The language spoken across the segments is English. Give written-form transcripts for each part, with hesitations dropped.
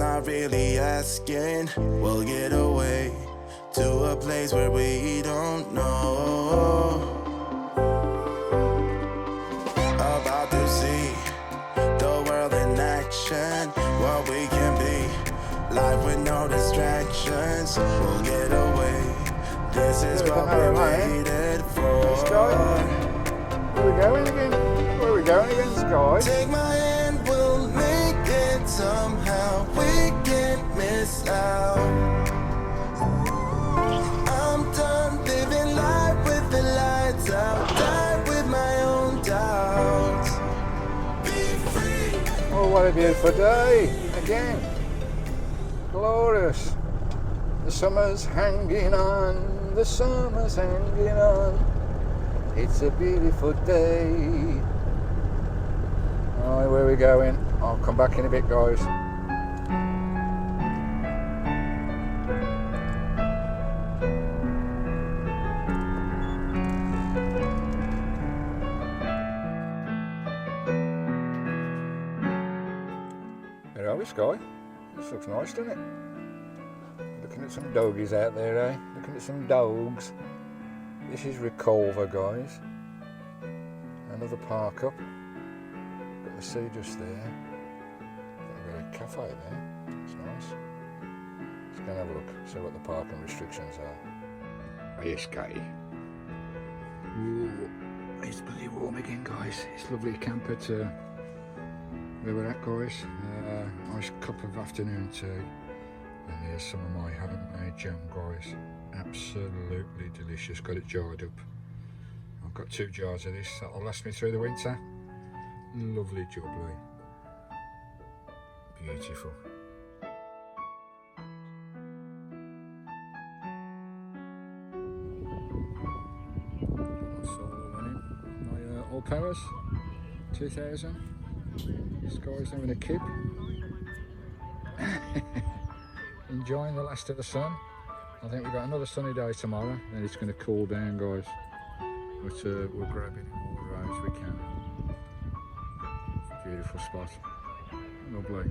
not really asking. We'll get away to a place where we don't know. About to see the world in action, what we can be. Life with no distractions. We'll get away. This is what we waited for. Where are we going again? Where are we going again, Skye? Take my hand, we'll make it somehow. We can't miss out. I'm done living life with the lights out. Die with my own doubts. Be free. Oh, what a beautiful day again. Glorious. The summer's hanging on. The summer's hanging on. It's a beautiful day. Alright, where are we going? I'll come back in a bit, guys. There are we, Skye. This looks nice, doesn't it? Looking at some doggies out there, eh? Looking at some dogs. This is Reculver, guys. Another park up. Got the sea just there. Got a cafe there. It's nice. Let's go and have a look, see what the parking restrictions are. Oh yes, Skye. Ooh, it's bloody warm again, guys. It's lovely camper to where we're at, guys. Nice cup of afternoon tea. And here's some of my homemade jam, guys. Absolutely delicious. Got it jarred up. I've got 2 jars of this. That'll last me through the winter. Lovely jubbly. Beautiful. That's all running. My all powers 2000. This guy's having a kip. Enjoying the last of the sun. I think we've got another sunny day tomorrow, then it's going to cool down, guys. But we're grabbing all the roads we can. Beautiful spot. Lovely.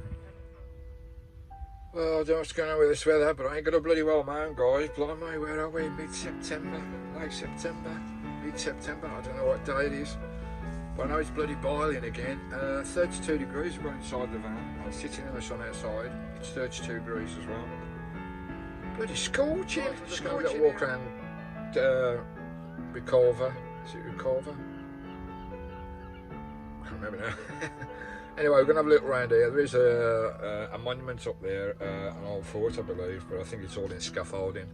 Well, I don't know what's going on with this weather, but I ain't got a bloody well man, guys. Blimey, where are we? Mid-September? Late September? Mid-September? I don't know what day it is. But I know it's bloody boiling again. 32 degrees, we've got inside the van. I'm sitting in the sun outside. It's 32 degrees as well. Bloody scorching. Just going to walk around Reculver. Is it Reculver? I can't remember now. Anyway, we're going to have a look around here. There is a monument up there, an old fort I believe, but I think it's all in scaffolding.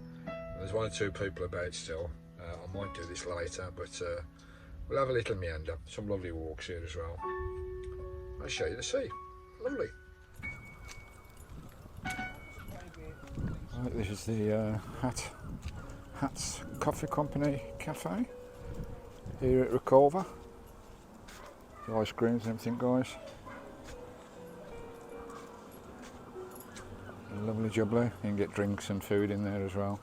There's 1 or 2 people about still. I might do this later, but we'll have a little meander. Some lovely walks here as well. I'll show you the sea. Lovely. Right, this is the Hat's Coffee Company Cafe here at Reculver. The ice creams and everything, guys. Lovely jubbly. You can get drinks and food in there as well.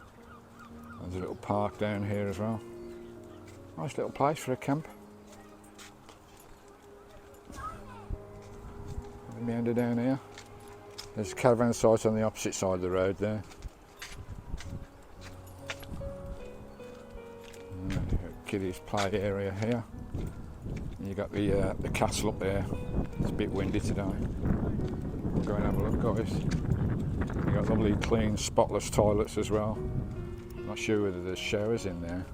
There's a little park down here as well. Nice little place for a camp. Meander down here. There's a caravan site on the opposite side of the road there. Kiddies play area here. You got the castle up there. It's a bit windy today. We'll go and have a look, guys. You got lovely, clean, spotless toilets as well. Not sure whether there's showers in there,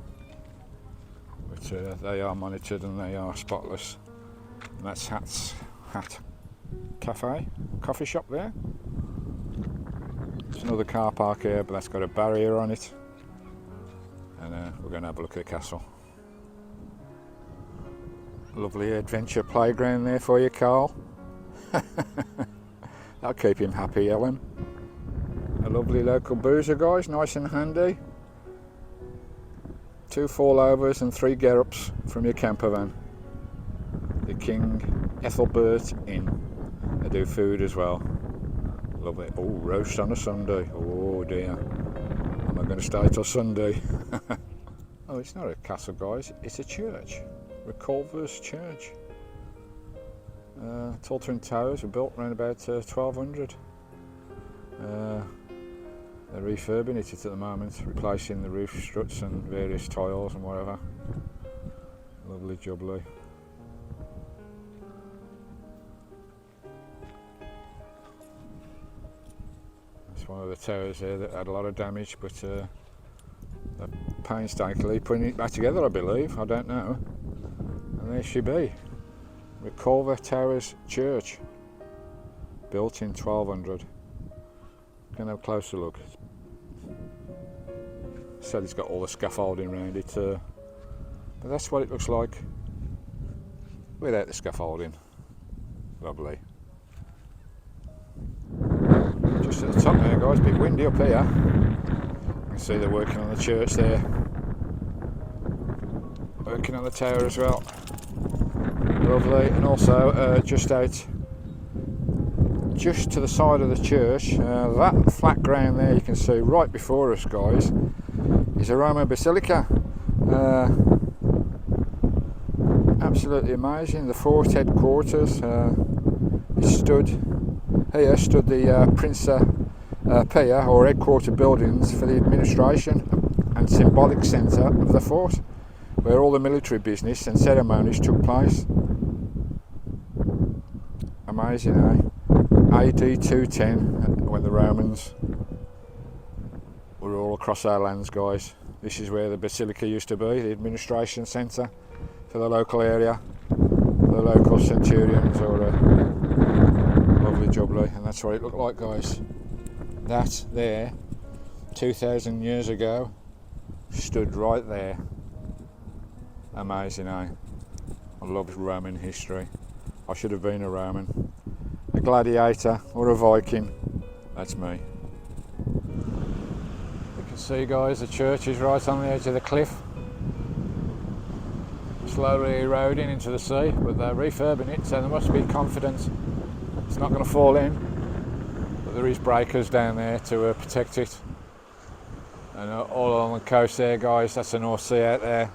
but they are monitored and they are spotless. And that's Hat Cafe, coffee shop there. There's another car park here, but that's got a barrier on it. And we're going to have a look at the castle. Lovely adventure playground there for you, Carl. That'll keep him happy, Ellen. A lovely local boozer, guys, nice and handy. 2 fallovers and 3 get-ups from your campervan. The King Ethelbert Inn. They do food as well. Lovely. Oh, roast on a Sunday. Oh dear. Am I going to stay till Sunday? Oh, it's not a castle, guys. It's a church. Reculver's Church. Altar and towers were built around about 1200. They're refurbing it at the moment, replacing the roof struts and various tiles and whatever. Lovely jubbly. It's one of the towers there that had a lot of damage, but they're painstakingly putting it back together, I believe. I don't know. And there she be. Reculver Towers Church, built in 1200. Can have a closer look. Said it's got all the scaffolding around it, but that's what it looks like without the scaffolding. Lovely. Just at the top there, guys, a bit windy up here. You can see they're working on the church there, working on the tower as well. Lovely. And also just to the side of the church, that flat ground there you can see right before us, guys, is a Roman basilica. Absolutely amazing. The fort headquarters. Stood the Prince Pia, or headquarter buildings for the administration and symbolic centre of the fort, where all the military business and ceremonies took place. Amazing, eh? AD 210, when the Romans were all across our lands, guys. This is where the basilica used to be, the administration centre for the local area, the local centurions, or lovely jubbly. And that's what it looked like, guys. That there, 2,000 years ago, stood right there. Amazing, eh? I love Roman history. I should have been a Roman, a gladiator or a Viking. That's me. You can see, guys, the church is right on the edge of the cliff, slowly eroding into the sea, but they're refurbing it, so they must be confident it's not going to fall in. But there is breakers down there to protect it. And all along the coast there, guys, that's the North Sea out there.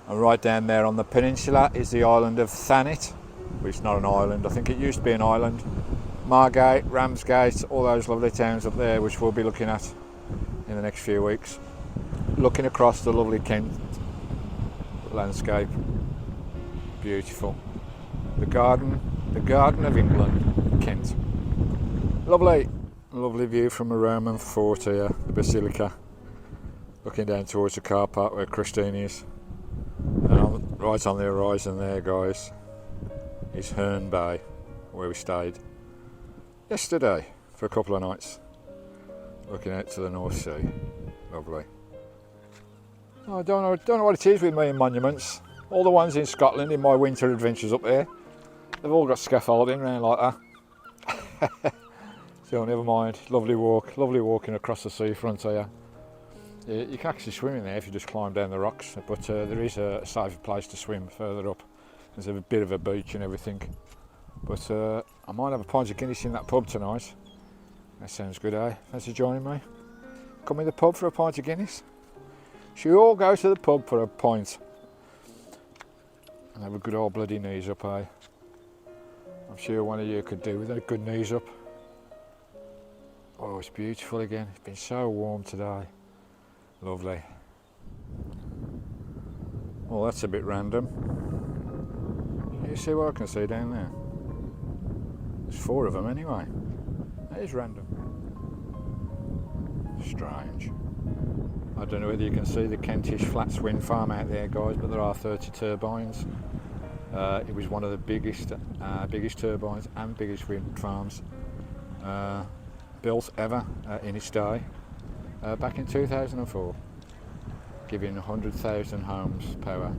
And right down there on the peninsula is the island of Thanet, which is not an island, I think it used to be an island. Margate, Ramsgate, all those lovely towns up there, which we'll be looking at in the next few weeks. Looking across the lovely Kent landscape. Beautiful. The garden of England, Kent. Lovely view from a Roman fort here, the basilica. Looking down towards the car park where Christine is. And right on the horizon there, guys, is Herne Bay, where we stayed yesterday for a couple of nights, looking out to the North Sea. Lovely. I don't know what it is with me and monuments. All the ones in Scotland in my winter adventures up there, they've all got scaffolding around like that. So never mind. Lovely walking across the seafront here. You can actually swim in there if you just climb down the rocks, but there is a safer place to swim further up. There's a bit of a beach and everything. But I might have a pint of Guinness in that pub tonight. That sounds good, eh? Fancy joining me? Come in the pub for a pint of Guinness? Should we all go to the pub for a pint? And have a good old bloody knees up, eh? I'm sure one of you could do with a good knees up. Oh, it's beautiful again. It's been so warm today. Lovely. Well, that's a bit random. You see what I can see down there? There's 4 of them anyway. That is random. Strange. I don't know whether you can see the Kentish Flats wind farm out there, guys, but there are 30 turbines. It was one of the biggest turbines and biggest wind farms built ever in its day, back in 2004, giving 100,000 homes power,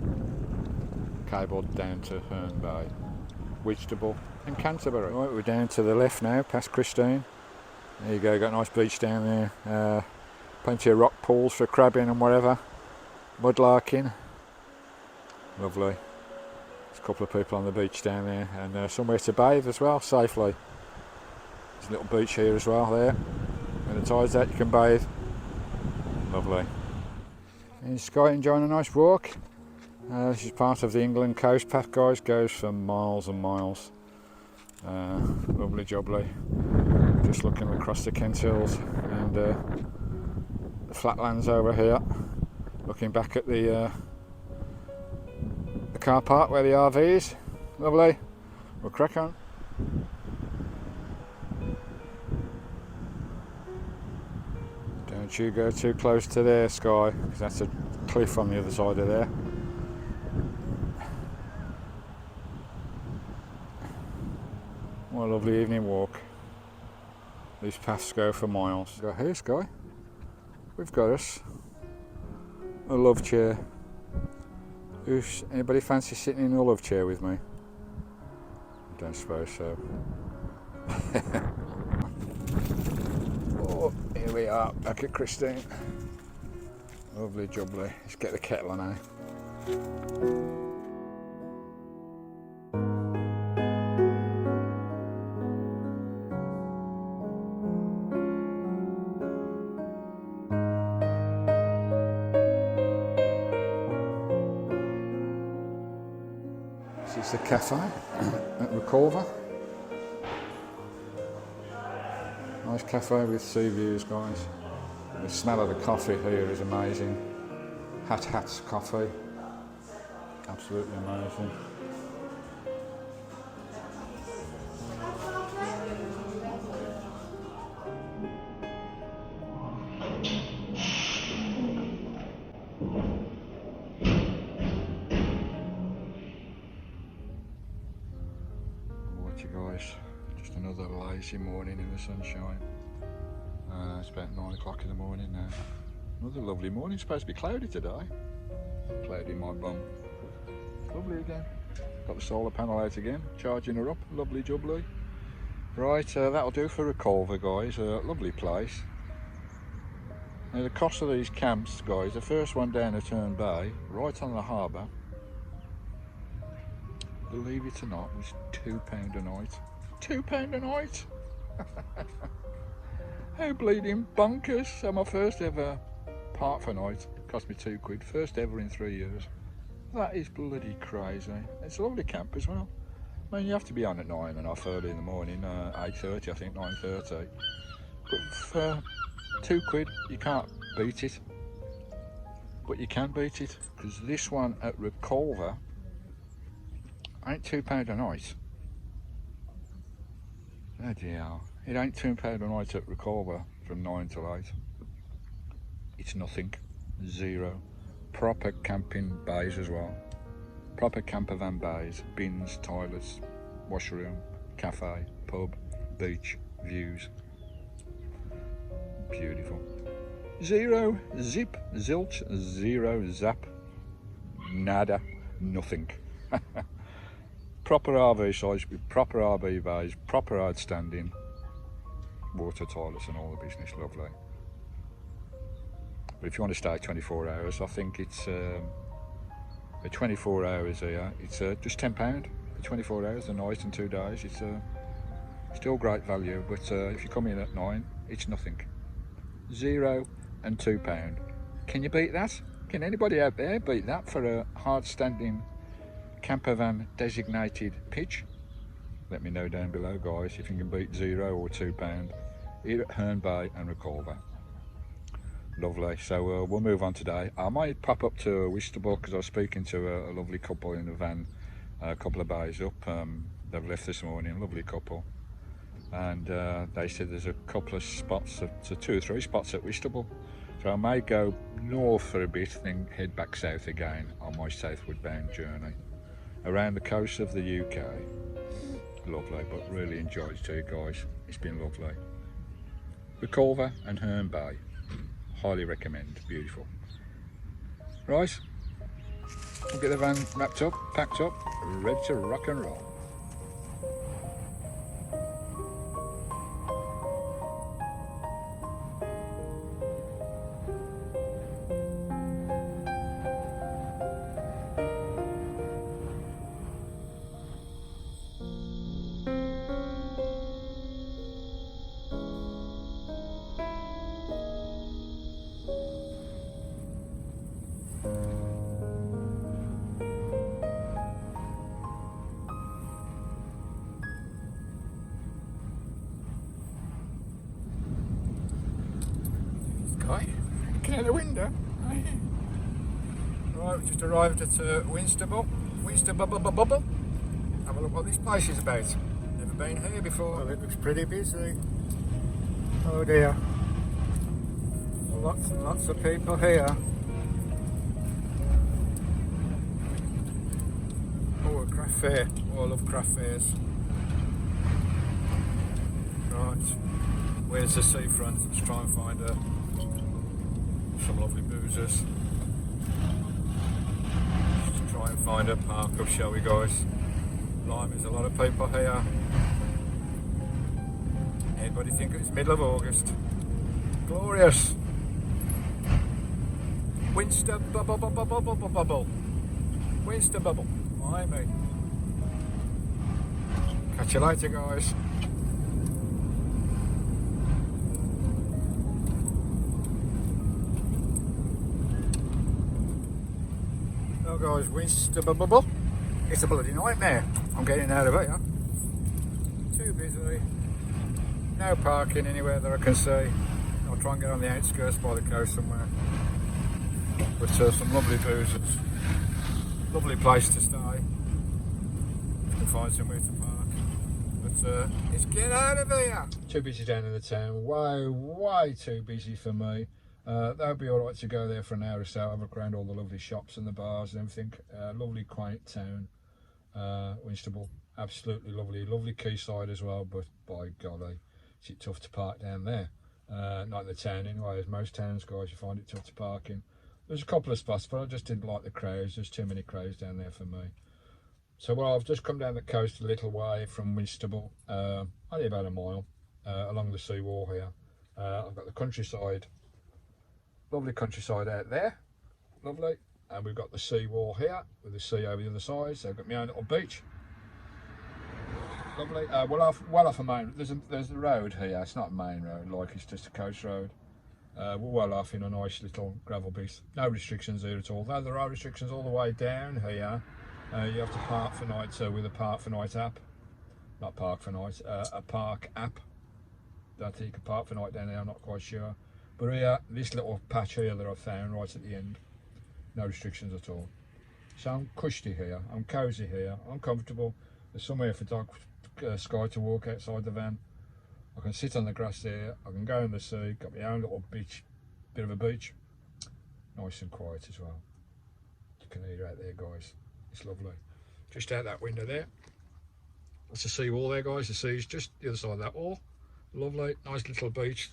cabled down to Herne Bay, Whitstable and Canterbury. Right, we're down to the left now, past Christine. There you go, got a nice beach down there. Plenty of rock pools for crabbing and whatever. Mudlarking. Lovely. There's a couple of people on the beach down there, and somewhere to bathe as well, safely. There's a little beach here as well there. When the tide's out you can bathe. Lovely. And Skye enjoying a nice walk. This is part of the England coast path, guys, goes for miles and miles. Lovely jubbly. Just looking across the Kent Hills and the flatlands over here. Looking back at the car park where the RV is. Lovely. We'll crack on. Don't you go too close to there, Skye, because that's a cliff on the other side of there. What a lovely evening walk. These paths go for miles. Go here, Skye. We've got us a love chair. Anybody fancy sitting in a love chair with me? I don't suppose so. Oh, here we are, back at Christine. Lovely jubbly. Let's get the kettle on, eh? This is the cafe at Reculver. Nice cafe with sea views, guys. The smell of the coffee here is amazing. Hat's coffee. Absolutely amazing. Watch you guys. Just another lazy morning in the sunshine. It's about 9 o'clock in the morning now. Another lovely morning. It's supposed to be cloudy today. Cloudy in my bum. Lovely again. Got the solar panel out again. Charging her up. Lovely jubbly. Right, that'll do for Reculver, guys. Lovely place. Now the cost of these camps, guys, the first one down at Herne Bay, right on the harbour, believe it or not, was £2 a night. £2 a night? How bleeding bonkers. So my first ever park for night cost me £2. First ever in 3 years. That is bloody crazy. It's a lovely camp as well. I mean, you have to be on at 9:30 early in the morning, 8:30 I think, 9:30. But for £2 you can't beat it. But you can beat it, because this one at Reculver ain't £2 a night. Bloody hell. It ain't £2 a night at Reculver from 9 till 8. It's nothing. Zero. Proper camping bays as well. Proper campervan bays, bins, toilets, washroom, cafe, pub, beach, views. Beautiful. Zero, zip, zilch, zero, zap, nada, nothing. Proper RV size with proper RV bays, proper hard standing, water toilets and all the business. Lovely. But if you want to stay 24 hours, I think it's for 24 hours here, it's just £10 for 24 hours, a night and 2 days. It's still great value, but if you come in at 9, it's nothing. £0 and £2. Can you beat that? Can anybody out there beat that for a hard standing campervan designated pitch? Let me know down below, guys, if you can beat £0 or £2 here at Herne Bay and Reculver. Lovely. So we'll move on today. I might pop up to Whistable because I was speaking to a lovely couple in the van a couple of bays up. They've left this morning, lovely couple, and they said there's a couple of spots, so 2 or 3 spots at Whistable. So I may go north for a bit, then head back south again on my southward bound journey around the coast of the UK. Lovely, but really enjoyed it too, guys. It's been lovely. Reculver and Herne Bay. Highly recommend. Beautiful. Right, we'll get the van wrapped up, packed up, ready to rock and roll. Skye, looking out the window. Right, we just arrived at Whistable. Whistable. Have a look what this place is about. Never been here before. Well, it looks pretty busy. Oh dear. Lots and lots of people here. Oh, a craft fair. Oh, I love craft fairs. Right, where's the seafront? Let's try and find some lovely boozers. Let's try and find a park up, shall we, guys? Blimey, there's a lot of people here. Anybody think it's middle of August? Glorious! Whistable. Whistable. Blimey. Catch you later, guys. Oh guys, Whistable. It's a bloody nightmare. I'm getting out of here. Too busy. No parking anywhere that I can see. I'll try and get on the outskirts by the coast somewhere. But some lovely boozers. Lovely place to stay. You can find somewhere to park. But let's get out of here. Too busy down in the town. Way too busy for me. That would be alright to go there for an hour or so, have a look around all the lovely shops and the bars and everything. Lovely quaint town, Whistable. Absolutely lovely quayside as well, but by golly, is it tough to park down there. Not in the town anyway, as most towns, guys, you find it tough to park in. There's a couple of spots, but I just didn't like the crowds. There's too many crowds down there for me. So well, I've just come down the coast a little way from Whistable, only about a mile, along the seawall here. I've got the countryside. Lovely countryside out there, lovely, and we've got the sea wall here with the sea over the other side. So I've got my own little beach, lovely. Well off a main. There's the road here. It's not a main road, like it's just a coast road. We're well off in a nice little gravel beach. No restrictions here at all. Though there are restrictions all the way down here. You have to park for night with a Park for Night app, not Park for Night, a park app. Don't think you can park for night down there. I'm not quite sure. But here, this little patch here that I found right at the end, no restrictions at all. So I'm cushy here, I'm cosy here, I'm comfortable. There's somewhere for dog Skye to walk outside the van. I can sit on the grass there, I can go in the sea, got my own little beach, bit of a beach. Nice and quiet as well. You can hear out there, guys, it's lovely. Just out that window there, that's the sea wall there, guys. The sea's just the other side of that wall. Lovely, nice little beach.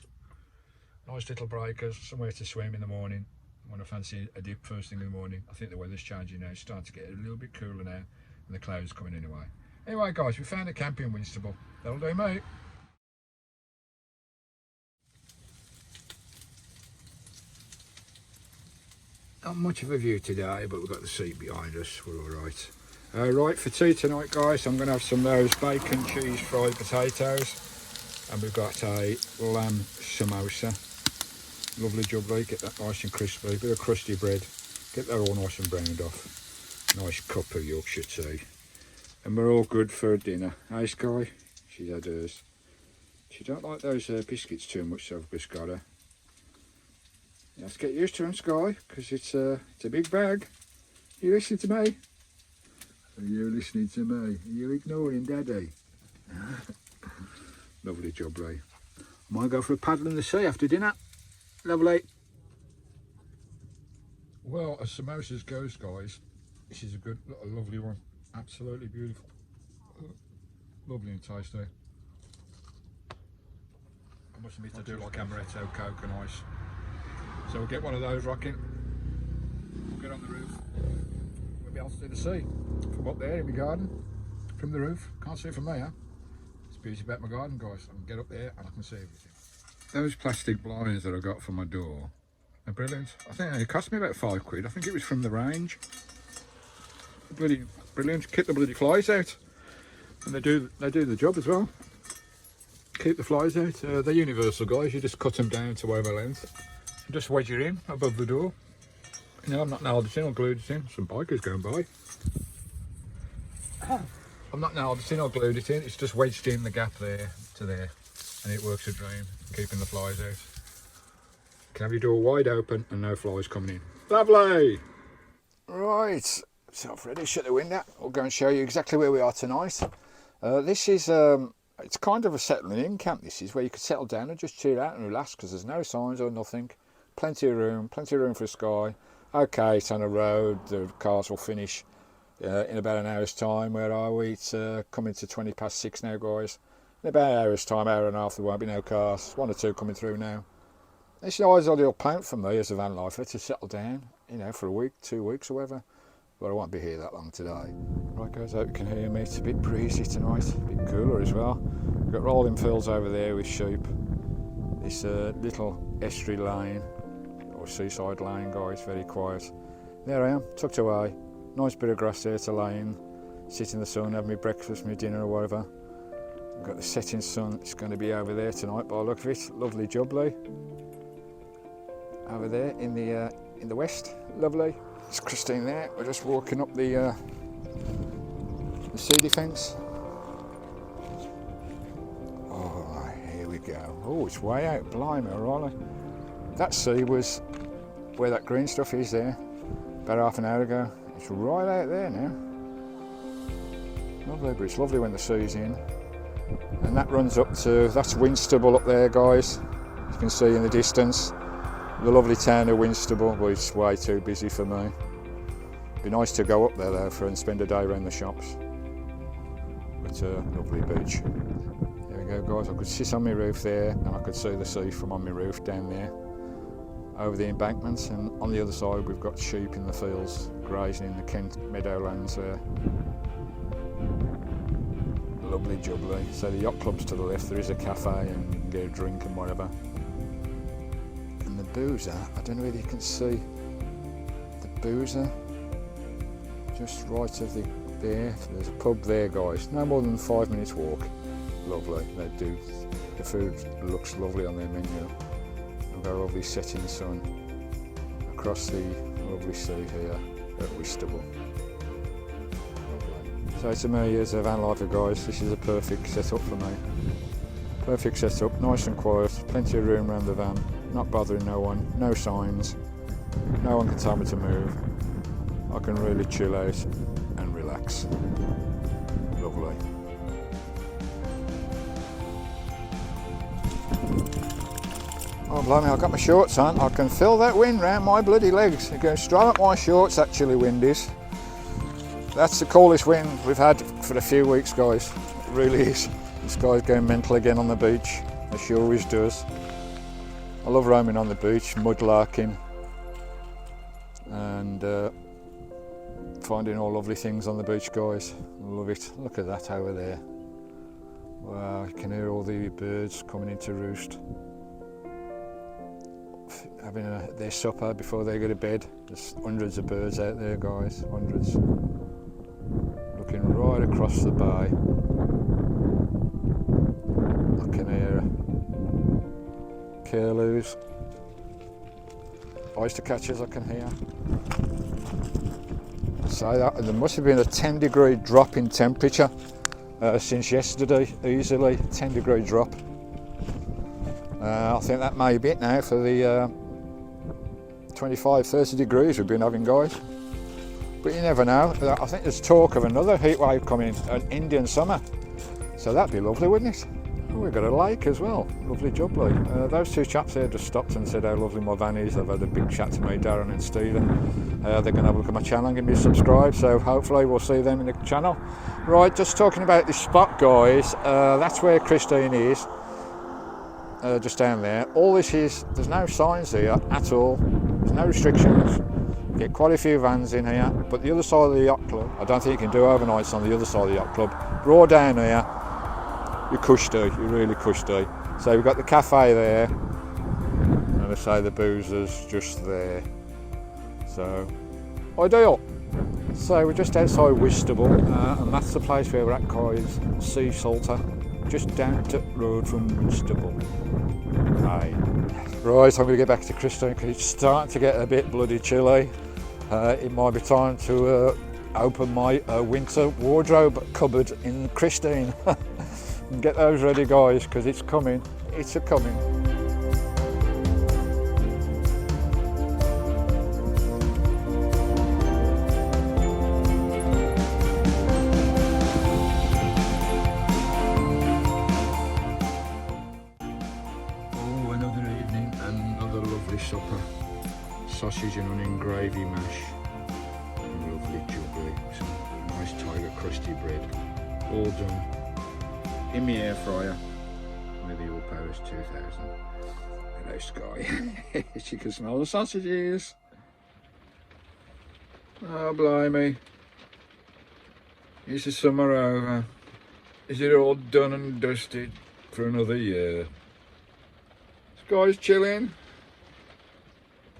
Nice little breakers, somewhere to swim in the morning when I fancy a dip first thing in the morning. I think the weather's changing now, it's starting to get a little bit cooler now and the clouds coming anyway. Anyway guys, we found a camp in Whistable. That'll do, mate. Not much of a view today, but we've got the sea behind us, we're alright. Right, for tea tonight guys, I'm going to have some of those bacon cheese fried potatoes. And we've got a lamb samosa. Lovely jubbly, get that nice and crispy, bit of crusty bread, get that all nice and browned off. Nice cup of Yorkshire tea. And we're all good for dinner. Hey Skye, she's had hers. She don't like those biscuits too much, so I've just got her. You have to get used to them, Skye, because it's a big bag. You listening to me? Are you listening to me? Are you ignoring Daddy? Lovely jubbly. Might go for a paddle in the sea after dinner. Lovely. Well, as samosas goes, guys, this is a lovely one. Absolutely beautiful. Lovely and tasty. I must admit I do like amaretto, coke and ice. So we'll get one of those rocking. We'll get on the roof. We'll be able to see the sea from up there in my garden. From the roof. Can't see it from there. It's beauty about my garden, guys. I can get up there and I can see everything. Those plastic blinds that I got for my door are brilliant. I think it cost me about £5. I think it was from the range. Bloody brilliant. Keep the bloody flies out. And they do the job as well. Keep the flies out. They're universal, guys. You just cut them down to whatever length. And just wedge it in above the door. You know, I'm not nailed it in or glued it in. Some bikers going by. I'm not nailed it in or glued it in. It's just wedged in the gap there to there. And it works a dream, keeping the flies out. Can have your door wide open and no flies coming in. Lovely! Right, so I've already shut the window. I'll go and show you exactly where we are tonight. This is, it's kind of a settling in camp. This is where you could settle down and just chill out and relax because there's no signs or nothing. Plenty of room for Skye. Okay, it's on a road, the cars will finish in about an hour's time. Where are we? It's coming to 20 past 6 now, guys. In about an hour's time, hour and a half, there won't be no cars. 1 or 2 coming through now. It's an ideal point for me as a Vanlifer to settle down, you know, for a week, 2 weeks or whatever. But I won't be here that long today. Right guys, I hope you can hear me. It's a bit breezy tonight, a bit cooler as well. We've got rolling fields over there with sheep. This little estuary lane, or seaside lane, guys, very quiet. There I am, tucked away. Nice bit of grass there to lay in, sit in the sun, have my breakfast, my dinner or whatever. We've got the setting sun, it's going to be over there tonight by the look of it. Lovely jubbly. Over there in the west, lovely. It's Christine there. We're just walking up the sea defence. Oh, here we go. Oh, it's way out, blimey, O'Reilly. That sea was where that green stuff is there, about half an hour ago. It's right out there now. Lovely, but it's lovely when the sea's in. And that runs up to, that's Whistable up there, guys. You can see in the distance. The lovely town of Whistable, but it's way too busy for me. Be nice to go up there though and spend a day around the shops. But lovely beach. There we go, guys. I could sit on my roof there and I could see the sea from on my roof down there over the embankments, and on the other side we've got sheep in the fields grazing in the Kent meadowlands there. Lovely jubbly. So the yacht club's to the left, there is a cafe and you can get a drink and whatever. Boozer, I don't know whether you can see the Boozer just right of there. There's a pub there, guys. No more than 5 minutes walk. Lovely. They do. The food looks lovely on their menu. We've got a lovely setting sun across the lovely sea here at Whistable. So to me, as a Vanlifer, guys, this is a perfect setup for me. Perfect setup, nice and quiet, plenty of room around the van. Not bothering no one, no signs, no one can tell me to move. I can really chill out and relax. Lovely. Oh blimey, I've got my shorts on. I can feel that wind round my bloody legs. It goes straight up my shorts, that chilly wind is. That's the coolest wind we've had for a few weeks, guys. It really is. This guy's going mental again on the beach, as she always does. I love roaming on the beach, mudlarking, and finding all lovely things on the beach, guys. I love it. Look at that over there. Wow, you can hear all the birds coming into roost, having their supper before they go to bed. There's hundreds of birds out there, guys, hundreds. Looking right across the bay. I can hear curlews, oyster catchers I can hear. So there must have been a 10-degree drop in temperature since yesterday, easily 10-degree drop. I think that may be it now for the 25-30 degrees we've been having, guys. But you never know. I think there's talk of another heat wave coming, an Indian summer. So that'd be lovely, wouldn't it? Oh, we've got a lake as well, lovely jubbly. Those two chaps there just stopped and said how lovely my van is. They've had a big chat to me, Darren and Stephen. They're going to have a look at my channel and give me a subscribe, so hopefully we'll see them in the channel. Right, just talking about this spot, guys, that's where Christine is, just down there. All this is, there's no signs here at all, there's no restrictions. You get quite a few vans in here, but the other side of the yacht club, I don't think you can do overnights on the other side of the yacht club. Raw down here, you're cushy, you're really cushy. So we've got the cafe there, and I say the boozer's just there. So, ideal. So we're just outside Whistable, and that's the place where we're at, guys, Sea Salter, just down the road from Whistable. Right, I'm going to get back to Christine because it's starting to get a bit bloody chilly. It might be time to open my winter wardrobe cupboard in Christine. And get those ready, guys, because it's coming. It's a coming. lovely supper. Sausage and onion gravy mash. And lovely jubbly. Some nice tiger crusty bread. All done in my air fryer with the All Powers 2000. Hello Skye. She can smell the sausages. Oh blimey. Is the summer over? Is it all done and dusted for another year? Skye's chilling.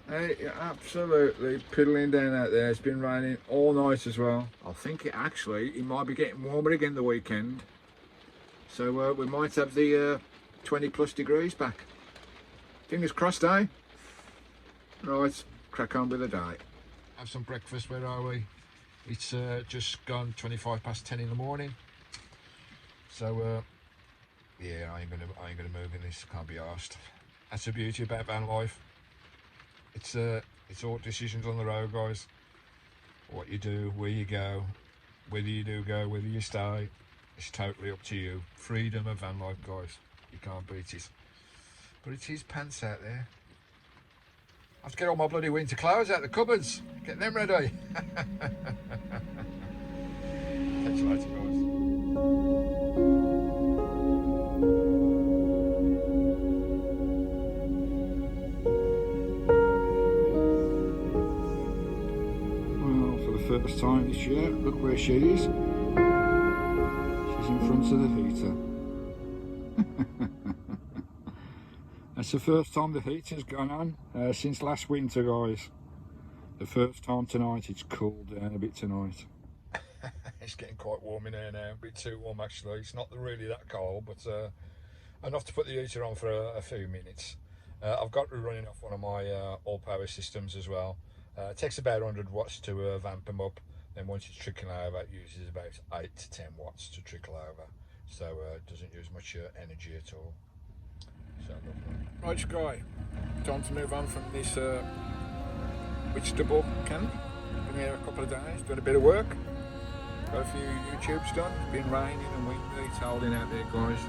Hey, absolutely piddling down out there. It's been raining all night as well. I think it might be getting warmer again the weekend. So we might have the 20 plus degrees back. Fingers crossed, eh? Right, crack on with the day. Have some breakfast, where are we? It's just gone 25 past 10 in the morning. So yeah, I ain't gonna move in this, can't be arsed. That's the beauty about van life. It's all decisions on the road, guys. What you do, where you go, whether you do go, whether you stay, it's totally up to you. Freedom of van life, guys. You can't beat it. But it is pants out there. I have to get all my bloody winter clothes out of the cupboards. Get them ready. Catch you later, guys. Well, for the first time this year, look where she is. She's in front of the heater. That's the first time the heater's gone on since last winter, guys. The first time tonight. It's cooled down a bit tonight. It's getting quite warm in here now, a bit too warm actually. It's not really that cold, but enough to put the heater on for a few minutes. I've got it running off one of my all power systems as well. It takes about 100 watts to vamp them up. Then once it's trickling over, it uses about 8 to 10 watts to trickle over. So it doesn't use much energy at all. So right, Skye, time to move on from this Whitstable camp. Been here a couple of days, done a bit of work. Got a few YouTubes done. It's been raining and windy, it's holding out there, guys.